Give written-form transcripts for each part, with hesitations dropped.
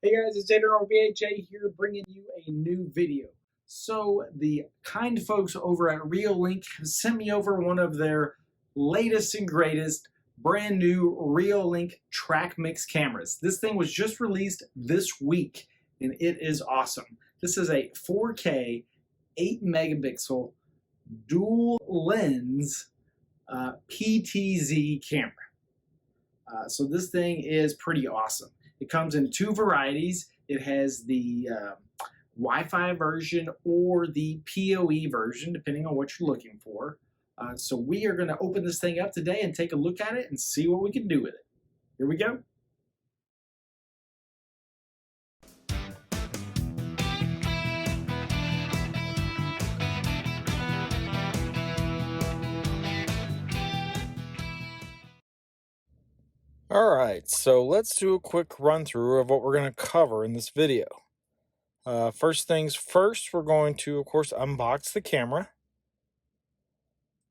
Hey guys, it's JJ here bringing you a new video. So the kind folks over at Reolink have sent me over one of their latest and greatest brand new Reolink Trackmix cameras. This thing was just released this week and it is awesome. This is a 4K 8 megapixel dual lens PTZ camera. So this thing is pretty awesome. It comes in two varieties. It has the Wi-Fi version or the PoE version, depending on what you're looking for. So we are going to open this thing up today and take a look at it and see what we can do with it. Here we go. Alright, so let's do a quick run through of what we're going to cover in this video. First things first, we're going to, of course, unbox the camera.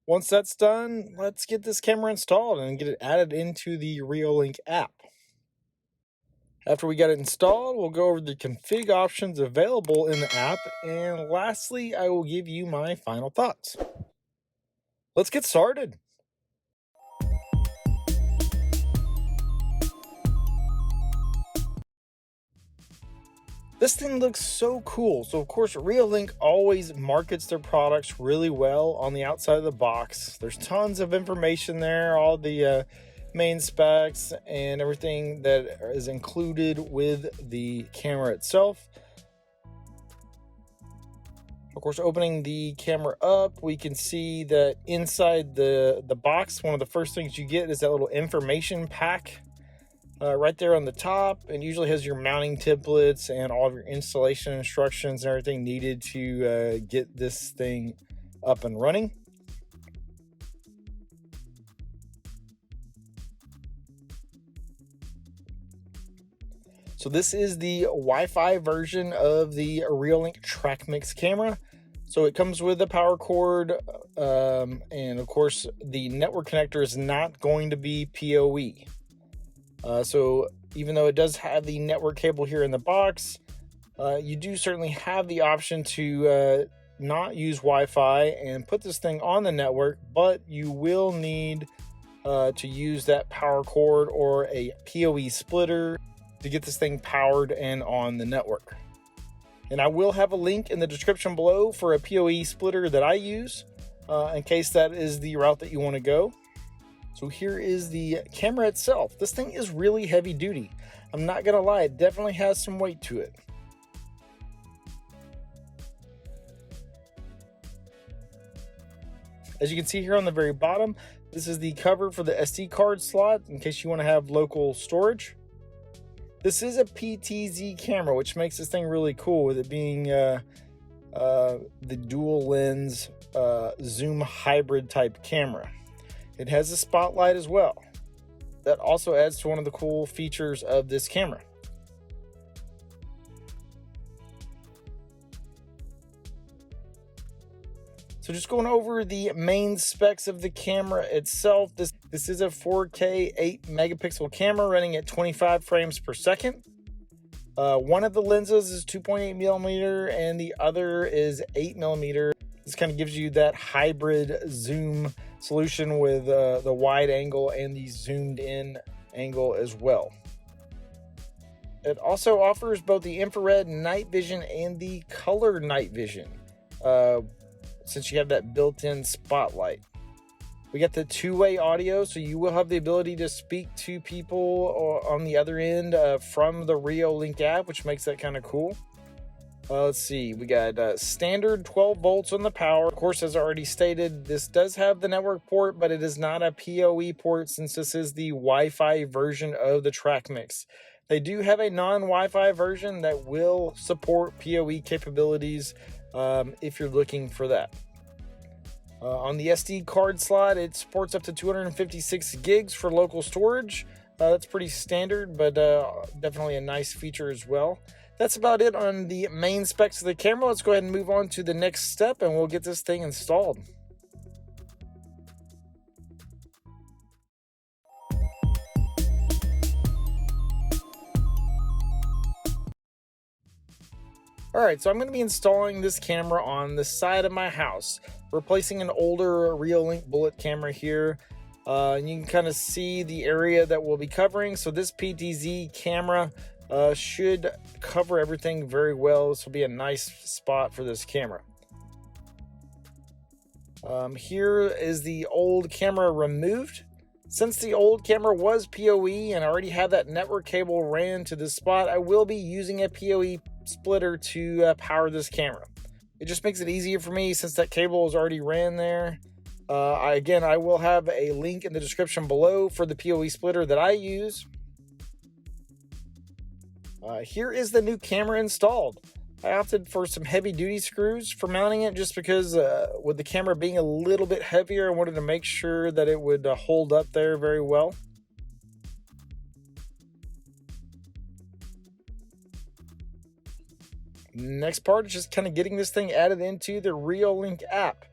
Once that's done, let's get this camera installed and get it added into the Reolink app. After we got it installed, we'll go over the config options available in the app, and lastly, I will give you my final thoughts. Let's get started. This thing looks so cool. So of course, Reolink always markets their products really well on the outside of the box. There's tons of information there, all the main specs and everything that is included with the camera itself. Of course, opening the camera up, we can see that inside the box, one of the first things you get is that little information pack. Right there on the top, and usually has your mounting templates and all of your installation instructions and everything needed to get this thing up and running. So this is the Wi-Fi version of the Reolink Trackmix camera. So it comes with a power cord, and of course the network connector is not going to be PoE. So even though it does have the network cable here in the box, you do certainly have the option to not use Wi-Fi and put this thing on the network, but you will need to use that power cord or a PoE splitter to get this thing powered and on the network. And I will have a link in the description below for a PoE splitter that I use in case that is the route that you want to go. So here is the camera itself. This thing is really heavy duty. I'm not gonna lie, it definitely has some weight to it. As you can see here on the very bottom, this is the cover for the SD card slot in case you want to have local storage. This is a PTZ camera, which makes this thing really cool with it being the dual lens zoom hybrid type camera. It has a spotlight as well. That also adds to one of the cool features of this camera. So just going over the main specs of the camera itself, this is a 4K 8 megapixel camera running at 25 frames per second. One of the lenses is 2.8 millimeter and the other is 8 millimeter. This kind of gives you that hybrid zoom solution with the wide angle and the zoomed in angle as well. It also offers both the infrared night vision and the color night vision, since you have that built-in spotlight. We got the two-way audio, so you will have the ability to speak to people on the other end from the Reolink app, which makes that kind of cool. Let's see, we got standard 12 volts on the power. Of course, as already stated, this does have the network port, but it is not a PoE port since this is the Wi-Fi version of the Trackmix. They do have a non-Wi-Fi version that will support PoE capabilities if you're looking for that. On the SD card slot, it supports up to 256 gigs for local storage. That's pretty standard, but definitely a nice feature as well. That's about it on the main specs of the camera. Let's go ahead and move on to the next step and we'll get this thing installed. All right, so I'm going to be installing this camera on the side of my house, replacing an older Reolink bullet camera here. And you can kind of see the area that we'll be covering. So this PTZ camera should cover everything very well. This will be a nice spot for this camera. Here is the old camera removed. Since the old camera was PoE and I already have that network cable ran to this spot, I will be using a PoE splitter to power this camera. It just makes it easier for me since that cable is already ran there. Again, I will have a link in the description below for the PoE splitter that I use. Here is the new camera installed. I opted for some heavy duty screws for mounting it just because with the camera being a little bit heavier, I wanted to make sure that it would hold up there very well. Next part is just kind of getting this thing added into the Reolink app.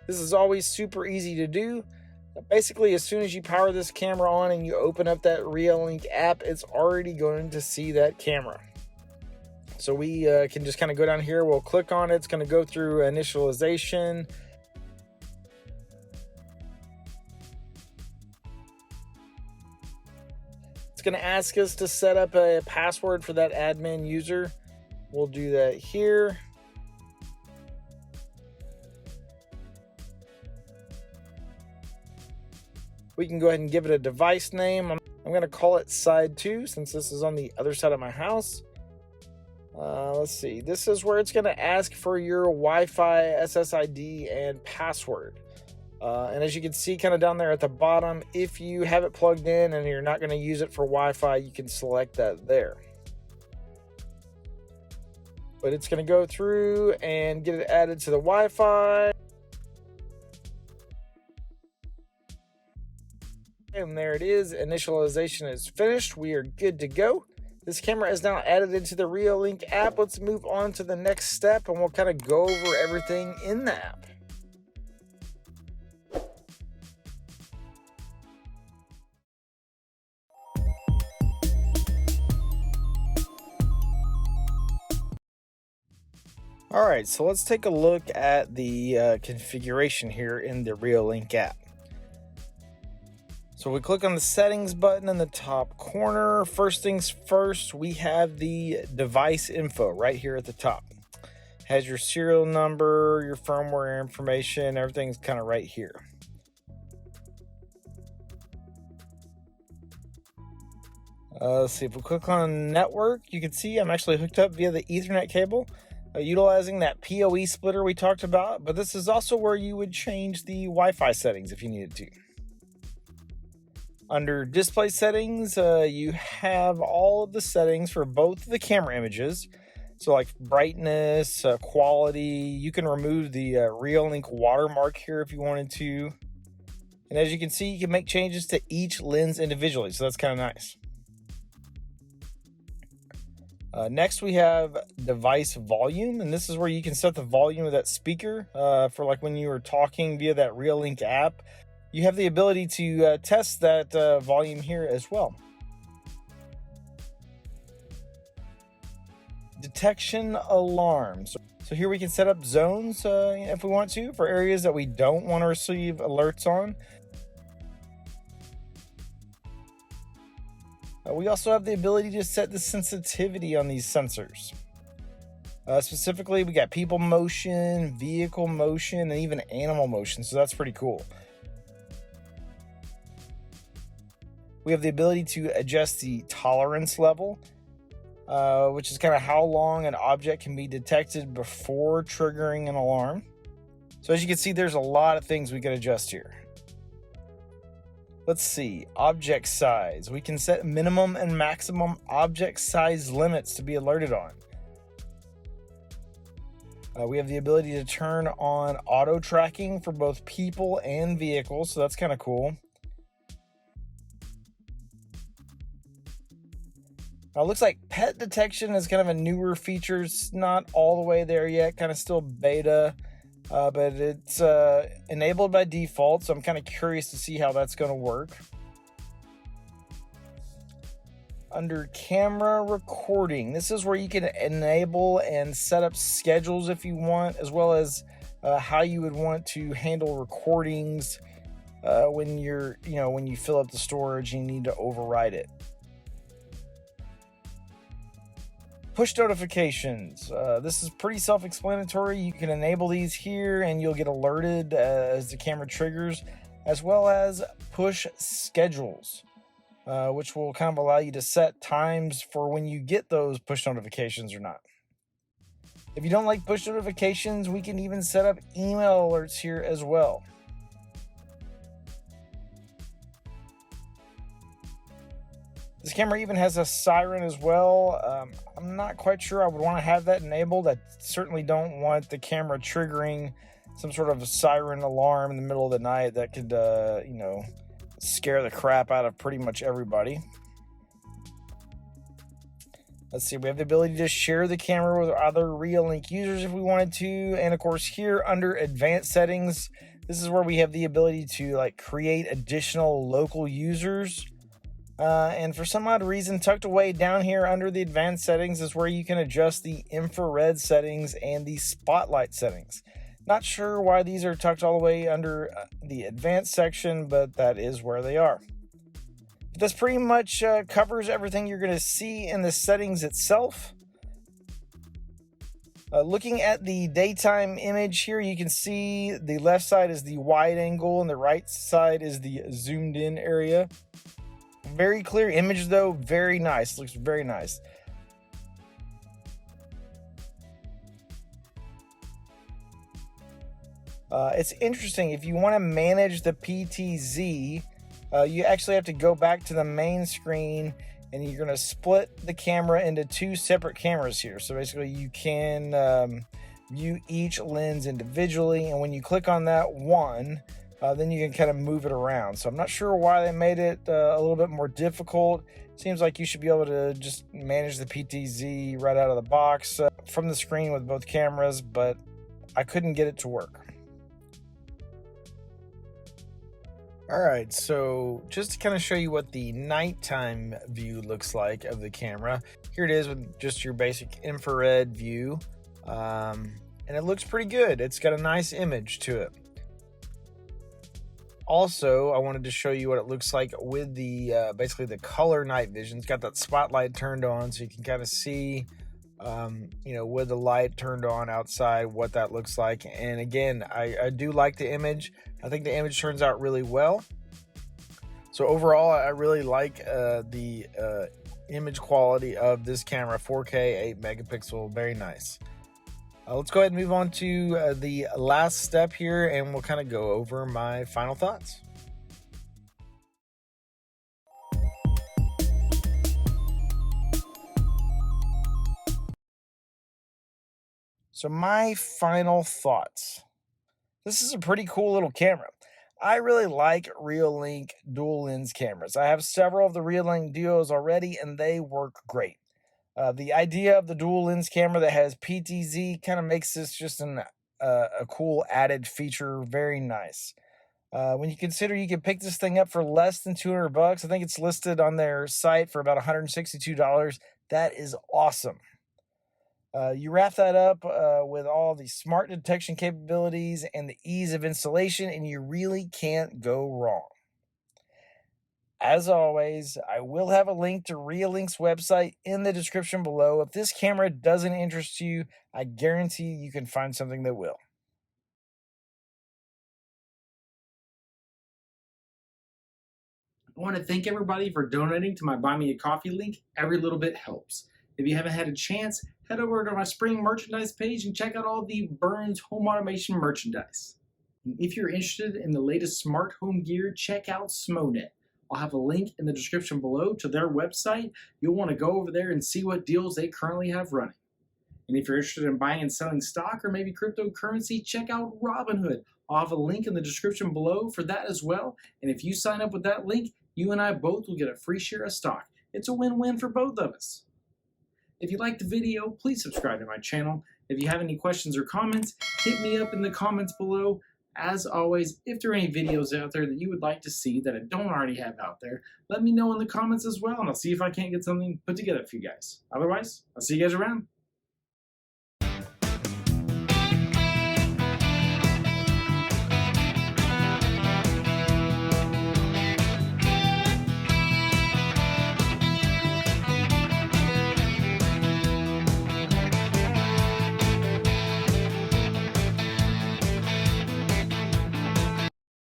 This is always super easy to do. Basically, as soon as you power this camera on and you open up that Reolink app, it's already going to see that camera. So we can just kind of go down here, we'll click on it, it's going to go through initialization. It's going to ask us to set up a password for that admin user. We'll do that here. We can go ahead and give it a device name. I'm going to call it side 2 since this is on the other side of my house. Let's see. This is where it's going to ask for your Wi-Fi SSID and password. And as you can see kind of down there at the bottom, if you have it plugged in and you're not going to use it for Wi-Fi, you can select that there. But it's going to go through and get it added to the Wi-Fi. And there it is. Initialization is finished. We are good to go. This camera is now added into the Reolink app. Let's move on to the next step and we'll kind of go over everything in the app. All right, so let's take a look at the configuration here in the Reolink app. So we click on the settings button in the top corner. First things first, we have the device info right here at the top. Has your serial number, your firmware information, everything's kind of right here. Let's see, if we click on network, you can see I'm actually hooked up via the Ethernet cable, utilizing that PoE splitter we talked about, but this is also where you would change the Wi-Fi settings if you needed to. Under display settings, you have all of the settings for both the camera images. So like brightness, quality, you can remove the Reolink watermark here if you wanted to. And as you can see, you can make changes to each lens individually. So that's kind of nice. Next, we have device volume. And this is where you can set the volume of that speaker for like when you were talking via that Reolink app. You have the ability to test that volume here as well. Detection alarms. So here we can set up zones if we want to for areas that we don't want to receive alerts on. We also have the ability to set the sensitivity on these sensors. Specifically, we got people motion, vehicle motion, and even animal motion. So that's pretty cool. We have the ability to adjust the tolerance level, which is kind of how long an object can be detected before triggering an alarm. So as you can see, there's a lot of things we can adjust here. Let's see, object size. We can set minimum and maximum object size limits to be alerted on. We have the ability to turn on auto tracking for both people and vehicles, so that's kind of cool. Now, it looks like pet detection is kind of a newer feature. It's not all the way there yet, kind of still beta, but it's enabled by default, so I'm kind of curious to see how that's going to work. under camera recording. This is where you can enable and set up schedules if you want, as well as how you would want to handle recordings when when you fill up the storage and you need to override it. Push notifications. This is pretty self-explanatory. You can enable these here and you'll get alerted as the camera triggers, as well as push schedules, which will kind of allow you to set times for when you get those push notifications or not. If you don't like push notifications, we can even set up email alerts here as well. This camera even has a siren as well. I'm not quite sure I would want to have that enabled. I certainly don't want the camera triggering some sort of siren alarm in the middle of the night that could, scare the crap out of pretty much everybody. Let's see, we have the ability to share the camera with other Reolink users if we wanted to. And of course, here under advanced settings, this is where we have the ability to create additional local users. And for some odd reason, tucked away down here under the advanced settings is where you can adjust the infrared settings and the spotlight settings. Not sure why these are tucked all the way under the advanced section, but that is where they are. But this pretty much covers everything you're going to see in the settings itself. Looking at the daytime image here, you can see the left side is the wide angle and the right side is the zoomed in area. Very clear image though, very nice, looks very nice. It's interesting, if you want to manage the PTZ, you actually have to go back to the main screen and you're going to split the camera into two separate cameras here. So basically you can view each lens individually, and when you click on that one, then you can kind of move it around. So I'm not sure why they made it a little bit more difficult. Seems like you should be able to just manage the PTZ right out of the box from the screen with both cameras, but I couldn't get it to work. All right, so just to kind of show you what the nighttime view looks like of the camera, here it is with just your basic infrared view, and it looks pretty good. It's got a nice image to it. Also, I wanted to show you what it looks like with the basically the color night vision. It's got that spotlight turned on, so you can kind of see, with the light turned on outside, what that looks like. And again, I do like the image. I think the image turns out really well. So overall, I really like the image quality of this camera. 4K, 8 megapixel, very nice. Let's go ahead and move on to the last step here, and we'll kind of go over my final thoughts. So my final thoughts. This is a pretty cool little camera. I really like Reolink dual lens cameras. I have several of the Reolink Duos already, and they work great. The idea of the dual lens camera that has PTZ kind of makes this just a cool added feature. Very nice. When you consider you can pick this thing up for less than $200, I think it's listed on their site for about $162. That is awesome. You wrap that up with all the smart detection capabilities and the ease of installation, and you really can't go wrong. As always, I will have a link to Reolink's website in the description below. If this camera doesn't interest you, I guarantee you can find something that will. I want to thank everybody for donating to my Buy Me a Coffee link. Every little bit helps. If you haven't had a chance, head over to my spring merchandise page and check out all the Burns home automation merchandise. And if you're interested in the latest smart home gear, check out SMONET. I'll have a link in the description below to their website. You'll want to go over there and see what deals they currently have running. And if you're interested in buying and selling stock or maybe cryptocurrency, check out Robinhood. I'll have a link in the description below for that as well. And if you sign up with that link, you and I both will get a free share of stock. It's a win-win for both of us. If you liked the video, please subscribe to my channel. If you have any questions or comments, hit me up in the comments below. As always, if there are any videos out there that you would like to see that I don't already have out there, let me know in the comments as well, and I'll see if I can't get something put together for you guys. Otherwise, I'll see you guys around.